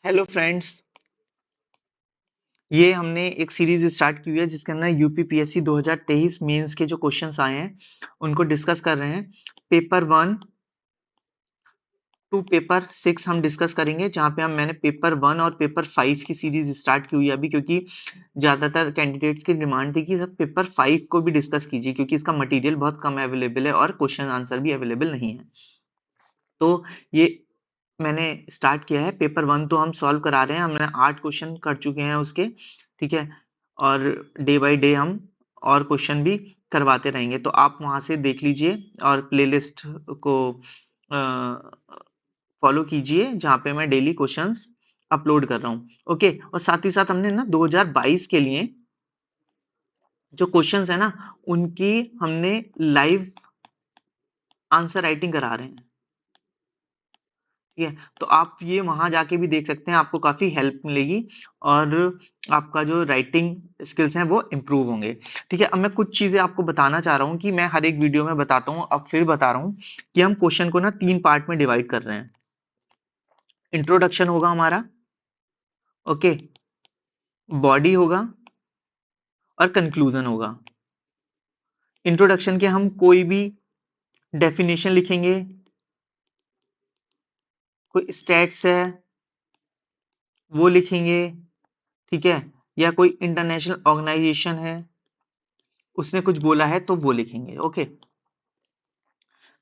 Hello friends. ये हमने एक सीरीज स्टार्ट की हुई है जिसके अंदर यूपीपीएससी 2023 मेंस के जो क्वेश्चंस आए हैं उनको डिस्कस कर रहे हैं। पेपर 1 टू पेपर 6 हम डिस्कस करेंगे, जहाँ पे मैंने पेपर 1 और पेपर 5 की सीरीज स्टार्ट की हुई है अभी, क्योंकि ज़्यादातर कैंडिडेट्स की डिमांड थी कि सर पेपर 5 को भी डिस्कस कीजिए, क्योंकि इसका मटेरियल बहुत कम अवेलेबल है और क्वेश्चन आंसर भी अवेलेबल नहीं है। तो ये मैंने स्टार्ट किया है। पेपर 1 तो हम सॉल्व करा रहे हैं, हमने 8 क्वेश्चन कर चुके हैं उसके, ठीक है। और डे बाय डे हम और क्वेश्चन भी करवाते रहेंगे, तो आप वहां से देख लीजिए और प्लेलिस्ट को फॉलो कीजिए जहाँ पे मैं डेली क्वेश्चंस अपलोड कर रहा हूँ। ओके, और साथ ही साथ हमने ना 2022 के लिए जो क्वेश्चंस है ना, उनकी हमने लाइव आंसर राइटिंग करा रहे हैं, ठीक है। तो आप ये वहां जाके भी देख सकते हैं, आपको काफी हेल्प मिलेगी और आपका जो राइटिंग स्किल्स हैं वो इम्प्रूव होंगे, ठीक है। अब मैं कुछ चीजें आपको बताना चाह रहा हूँ कि मैं हर एक वीडियो में बताता हूँ, अब फिर बता रहा हूँ कि हम क्वेश्चन को ना 3 पार्ट में डिवाइड कर रहे हैं। इंट्रोडक्शन होगा हमारा, ओके, बॉडी होगा और कंक्लूजन होगा। इंट्रोडक्शन के हम कोई भी डेफिनेशन लिखेंगे, कोई स्टैट्स है वो लिखेंगे, ठीक है, या कोई इंटरनेशनल ऑर्गेनाइजेशन है उसने कुछ बोला है तो वो लिखेंगे, ओके।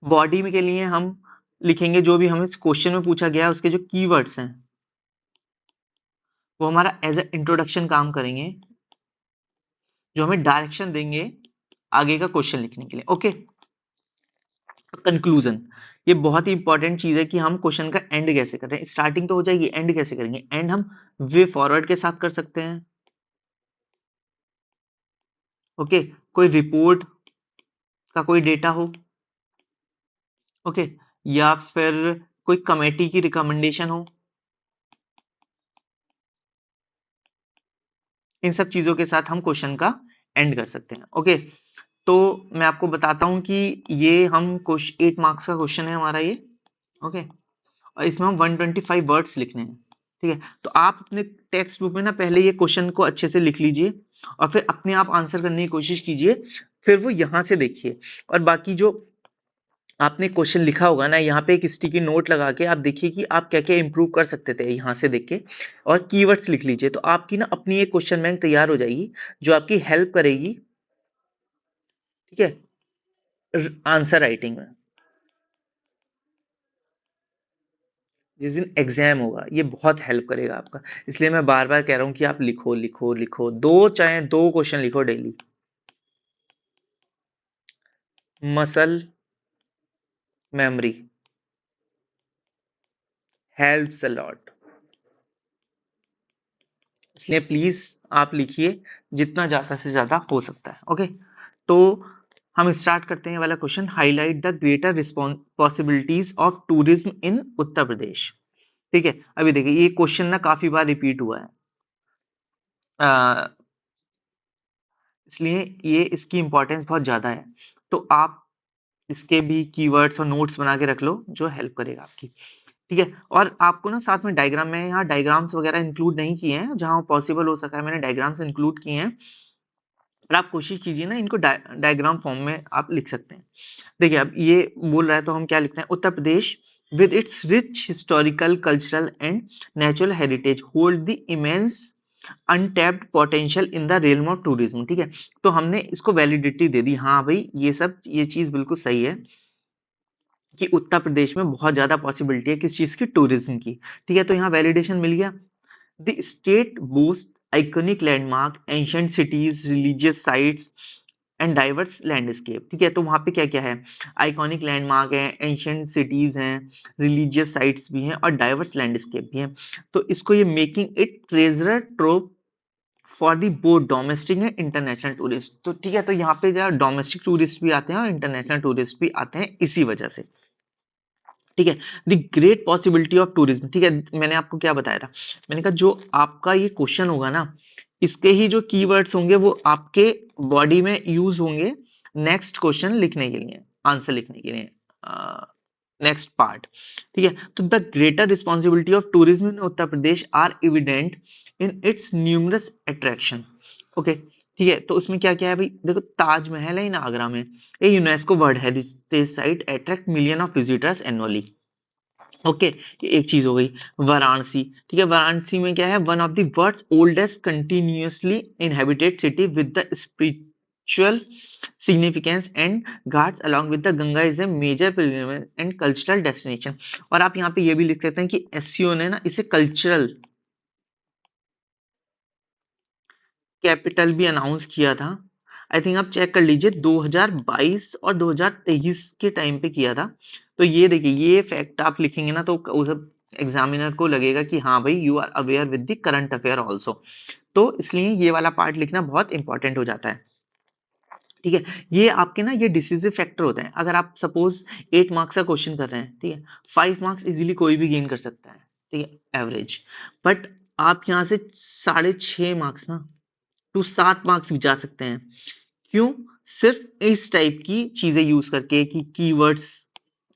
बॉडी में के लिए हम लिखेंगे जो भी हमें क्वेश्चन में पूछा गया है, उसके जो कीवर्ड्स हैं वो हमारा एज ए इंट्रोडक्शन काम करेंगे, जो हमें डायरेक्शन देंगे आगे का क्वेश्चन लिखने के लिए, ओके। कंक्लूजन, ये बहुत ही इंपॉर्टेंट चीज है कि हम क्वेश्चन का एंड कैसे कर रहे हैं। स्टार्टिंग तो हो जाएगी, एंड कैसे करेंगे? एंड हम वे फॉरवर्ड के साथ कर सकते हैं, ओके। कोई रिपोर्ट का कोई डेटा हो, ओके, या फिर कोई कमेटी की रिकमेंडेशन हो, इन सब चीजों के साथ हम क्वेश्चन का एंड कर सकते हैं, ओके। तो मैं आपको बताता हूं कि ये हम 8 मार्क्स का क्वेश्चन है हमारा ये, ओके। और इसमें हम 125 वर्ड्स लिखने हैं, ठीक है। तो आप अपने टेक्स्ट बुक में ना पहले ये क्वेश्चन को अच्छे से लिख लीजिए और फिर अपने आप आंसर करने की कोशिश कीजिए, फिर वो यहाँ से देखिए। और बाकी जो आपने क्वेश्चन लिखा होगा ना, यहाँ पे एक स्टिकी नोट लगा के आप देखिए कि आप क्या क्या इंप्रूव कर सकते थे यहाँ से देख के, और कीवर्ड्स लिख लीजिए, तो आपकी ना अपनी एक क्वेश्चन बैंक तैयार हो जाएगी जो आपकी हेल्प करेगी, ठीक है, आंसर राइटिंग में। जिस दिन एग्जाम होगा ये बहुत हेल्प करेगा आपका, इसलिए मैं बार बार कह रहा हूँ कि आप लिखो लिखो लिखो, चाहे दो क्वेश्चन लिखो daily. Muscle memory helps a lot, इसलिए प्लीज आप लिखिए जितना ज्यादा से ज्यादा हो सकता है, ओके। तो हम स्टार्ट करते हैं वाला question. Highlight the greater possibilities of tourism in Uttar Pradesh, ठीक है। अभी देखिए ये क्वेश्चन ना काफी बार रिपीट हुआ है, इसलिए ये इसकी इंपॉर्टेंस बहुत ज्यादा है। तो आप इसके भी कीवर्ड्स और नोट्स बना के रख लो जो हेल्प करेगा आपकी, ठीक है। और आपको ना साथ में डायग्राम में, यहाँ डायग्राम्स वगैरह इंक्लूड नहीं किए हैं, जहां पॉसिबल हो सका है मैंने डायग्राम्स इंक्लूड किए हैं, पर आप कोशिश कीजिए ना इनको डायग्राम फॉर्म में आप लिख सकते हैं। देखिए अब ये बोल रहा है तो हम क्या लिखते हैं? Uttar Pradesh with its rich historical, cultural and natural heritage hold the immense untapped potential in the realm of tourism, ठीक है। तो हमने इसको वैलिडिटी दे दी, हाँ भाई ये चीज बिल्कुल सही है कि उत्तर प्रदेश में बहुत ज्यादा पॉसिबिलिटी है किस चीज की? टूरिज्म की, ठीक है। तो यहाँ वैलिडेशन मिल गया। The state boast iconic landmark, ancient cities, religious sites and diverse landscape, ठीक है। तो वहां पे क्या क्या है? आइकॉनिक लैंडमार्क है, एंशिएंट सिटीज हैं, रिलीजियस साइट्स भी हैं और डाइवर्स लैंडस्केप भी हैं। तो इसको ये making it treasure trove for the both domestic and international tourist, तो ठीक है। तो यहाँ पे जो डोमेस्टिक टूरिस्ट भी आते हैं और इंटरनेशनल टूरिस्ट भी आते हैं इसी वजह से, ठीक है। The great possibility of tourism, ठीक है। मैंने आपको क्या बताया था? मैंने कहा जो आपका ये क्वेश्चन होगा ना, इसके ही जो कीवर्ड्स होंगे वो आपके बॉडी में यूज होंगे नेक्स्ट क्वेश्चन लिखने के लिए, आंसर लिखने के लिए। Next part. ठीक है, तो the greater responsibility of tourism in Uttar Pradesh are evident in its numerous attraction. Okay, ठीक है, तो उसमें क्या क्या है भाई, देखो ताजमहल है इन आगरा में, ये UNESCO world heritage site attract million of visitors annually. Okay, ये एक चीज हो गई। वाराणसी, ठीक है, वाराणसी में क्या है, one of the world's oldest continuously inhabited city with the spiritual significance and ghats along with the Ganga is a major pilgrimage and cultural destination। और आप यहाँ पे ये भी लिख सकते हैं कि एससीओ ने ना इसे कल्चरल कैपिटल भी अनाउंस किया था। आई थिंक आप चेक कर लीजिए 2022 और 2023 के टाइम पे किया था। तो ये देखिए, ये फैक्ट आप लिखेंगे ना तो उस एग्जामिनर को लगेगा कि हाँ भाई you are aware with the current affair also. तो इसलिए ये वाला पार्ट लिखना बहुत इंपॉर्टेंट हो जाता है। ठीक है, ये आपके ना ये डिसिसिव फैक्टर होते हैं। अगर आप सपोज 8 मार्क्स का क्वेश्चन कर रहे हैं, ठीक है, 5 मार्क्स इजीली कोई भी गेन कर सकता है, ठीक है, एवरेज। बट आप यहाँ से 6.5 मार्क्स ना टू 7 मार्क्स भी जा सकते हैं। क्यों? सिर्फ इस टाइप की चीजें यूज करके कि कीवर्ड्स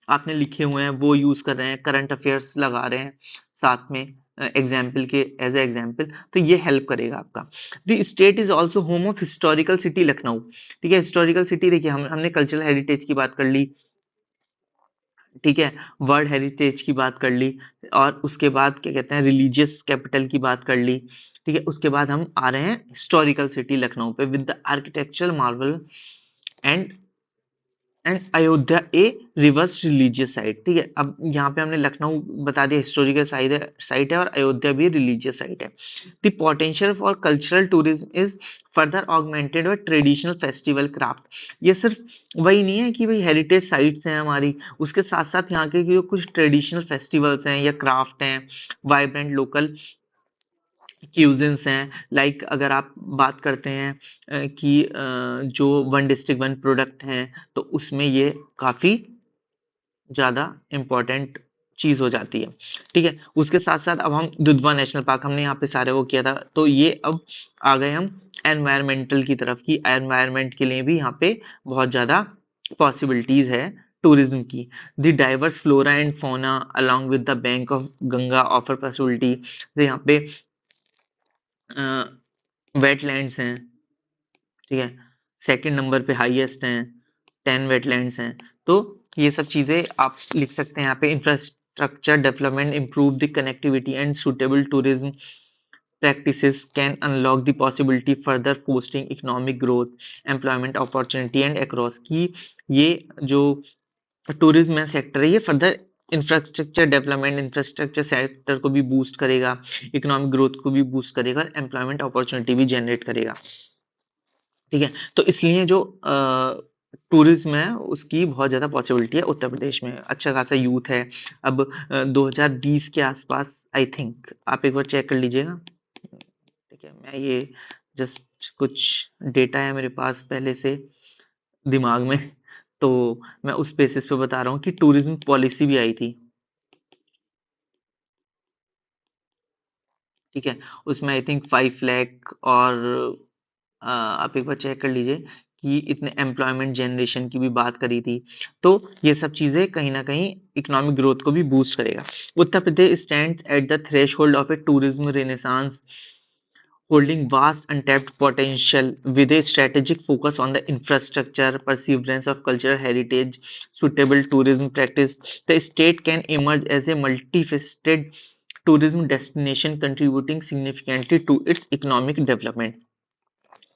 आपने लिखे हुए हैं वो यूज कर रहे हैं, करंट अफेयर्स लगा रहे हैं साथ में एग्जाम्पल के, एज ए एग्जाम्पल, तो ये हेल्प करेगा आपका। The state is also home of historical city Lucknow. ठीक है, हिस्टोरिकल सिटी देखिए, हमने कल्चरल हेरिटेज की बात कर ली, ठीक है, वर्ल्ड हेरिटेज की बात कर ली, और उसके बाद क्या कहते हैं, रिलीजियस कैपिटल की बात कर ली। ठीक है, उसके बाद हम आ रहे हैं हिस्टोरिकल सिटी लखनऊ पे with the architectural Marvel and Ayodhya A reverse religious site. ठीक है, अब यहाँ पे हमने लखनऊ बता दिया हिस्टोरिकल साइट है और अयोध्या भी रिलीजियस साइट है। The potential for cultural tourism is further augmented by traditional festival craft. ये सिर्फ वही नहीं है कि भाई हेरिटेज साइट्स हैं हमारी, उसके साथ साथ यहाँ के जो कुछ ट्रेडिशनल फेस्टिवल्स हैं या क्राफ्ट हैं, वाइब्रेंट लोकल क्यूजिन्स हैं। लाइक अगर आप बात करते हैं कि जो वन डिस्ट्रिक्ट वन प्रोडक्ट हैं, तो उसमें ये काफ़ी ज़्यादा इम्पोर्टेंट चीज़ हो जाती है। ठीक है, उसके साथ साथ अब हम दुधवा नेशनल पार्क, हमने यहाँ पे सारे वो किया था, तो ये अब आ गए हम एनवायरमेंटल की तरफ, की एनवायरमेंट के लिए भी यहाँ पे बहुत ज़्यादा पॉसिबिलिटीज है टूरिज्म की। The diverse flora and fauna along with the bank of Ganga offer possibility. यहाँ पे वेटलैंड्स हैं, ठीक है, सेकंड नंबर पे हाईएस्ट हैं, 10 वेटलैंड्स हैं। तो ये सब चीजें आप लिख सकते हैं यहाँ पे। Infrastructure development improve the connectivity and suitable tourism practices can unlock the possibility further fostering economic growth, employment opportunity and across की ये जो टूरिज्म में सेक्टर है ये further infrastructure development, infrastructure sector को भी बूस्ट करेगा, इकोनॉमिक ग्रोथ को भी बूस्ट करेगा, एम्प्लॉयमेंट अपॉर्चुनिटी भी जनरेट करेगा। ठीक है, तो इसलिए जो टूरिज्म है उसकी बहुत ज़्यादा पॉसिबिलिटी है उत्तर प्रदेश में, अच्छा खासा यूथ है। अब 2020 के आसपास आई थिंक, आप एक बार चेक कर लीजिएगा। ठीक है, मैं ये जस्ट कुछ डेटा है मेरे पास पहले से दिमाग में, तो मैं उस बेसिस पे बता रहा हूँ कि टूरिज्म पॉलिसी भी आई थी। ठीक है, उसमें आई थिंक 5 लाख और आप एक बार चेक कर लीजिए कि इतने एम्प्लॉयमेंट जनरेशन की भी बात करी थी। तो ये सब चीज़ें कहीं ना कहीं इकोनॉमिक ग्रोथ को भी बूस्ट करेगा। Uttar Pradesh stands at the threshold of a tourism renaissance holding vast untapped potential with a strategic focus on the infrastructure, perseverance of cultural heritage, suitable tourism practice. The state can emerge as a multifaceted tourism destination contributing significantly to its economic development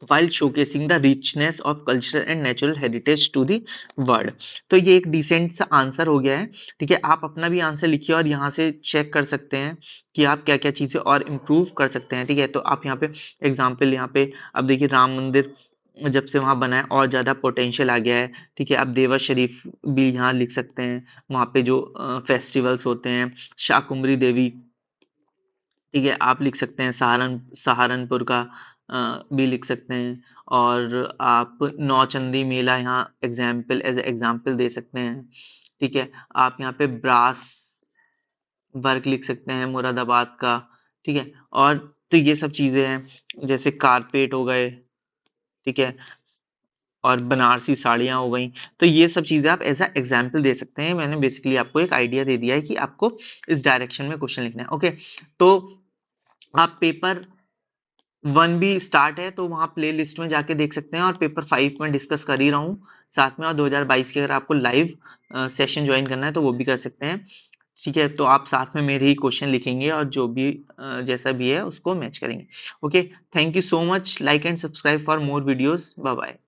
while showcasing the richness of cultural and natural heritage to the world। तो ये एक decent सा answer हो गया है। ठीक है, आप अपना भी आंसर लिखिए और यहाँ से चेक कर सकते हैं कि आप क्या क्या चीज़ें और इम्प्रूव कर सकते हैं। ठीक है, तो आप यहाँ पे एग्जाम्पल, यहाँ पे अब देखिए राम मंदिर जब से वहाँ बना है और ज़्यादा पोटेंशियल आ गया है। ठीक है, आप देवा शरीफ भी यहाँ लिख सकते हैं, वहाँ पे जो फेस्टिवल्स होते हैं, शाकुंभरी देवी, ठीक है, आप लिख सकते हैं सहारनपुर का भी लिख सकते हैं। और आप नौचंदी मेला यहाँ एग्जाम्पल, एज एग्जाम्पल दे सकते हैं। ठीक है, आप यहाँ पे ब्रास वर्क लिख सकते हैं मुरादाबाद का। ठीक है, और तो ये सब चीजें हैं, जैसे कारपेट हो गए, ठीक है, और बनारसी साड़ियाँ हो गई। तो ये सब चीज़ें आप एज़ अ एग्ज़ाम्पल दे सकते हैं। मैंने बेसिकली आपको एक आइडिया दे दिया है कि आपको इस डायरेक्शन में क्वेश्चन लिखना है। ओके, तो आप पेपर 1 भी स्टार्ट है तो वहाँ प्लेलिस्ट में जाके देख सकते हैं, और पेपर 5 में डिस्कस कर ही रहा हूँ साथ में, और 2022 के अगर आपको लाइव सेशन ज्वाइन करना है तो वो भी कर सकते हैं। ठीक है, तो आप साथ में मेरे ही क्वेश्चन लिखेंगे और जो भी जैसा भी है उसको मैच करेंगे। Okay, thank you so much. Like and subscribe for more videos. Bye bye.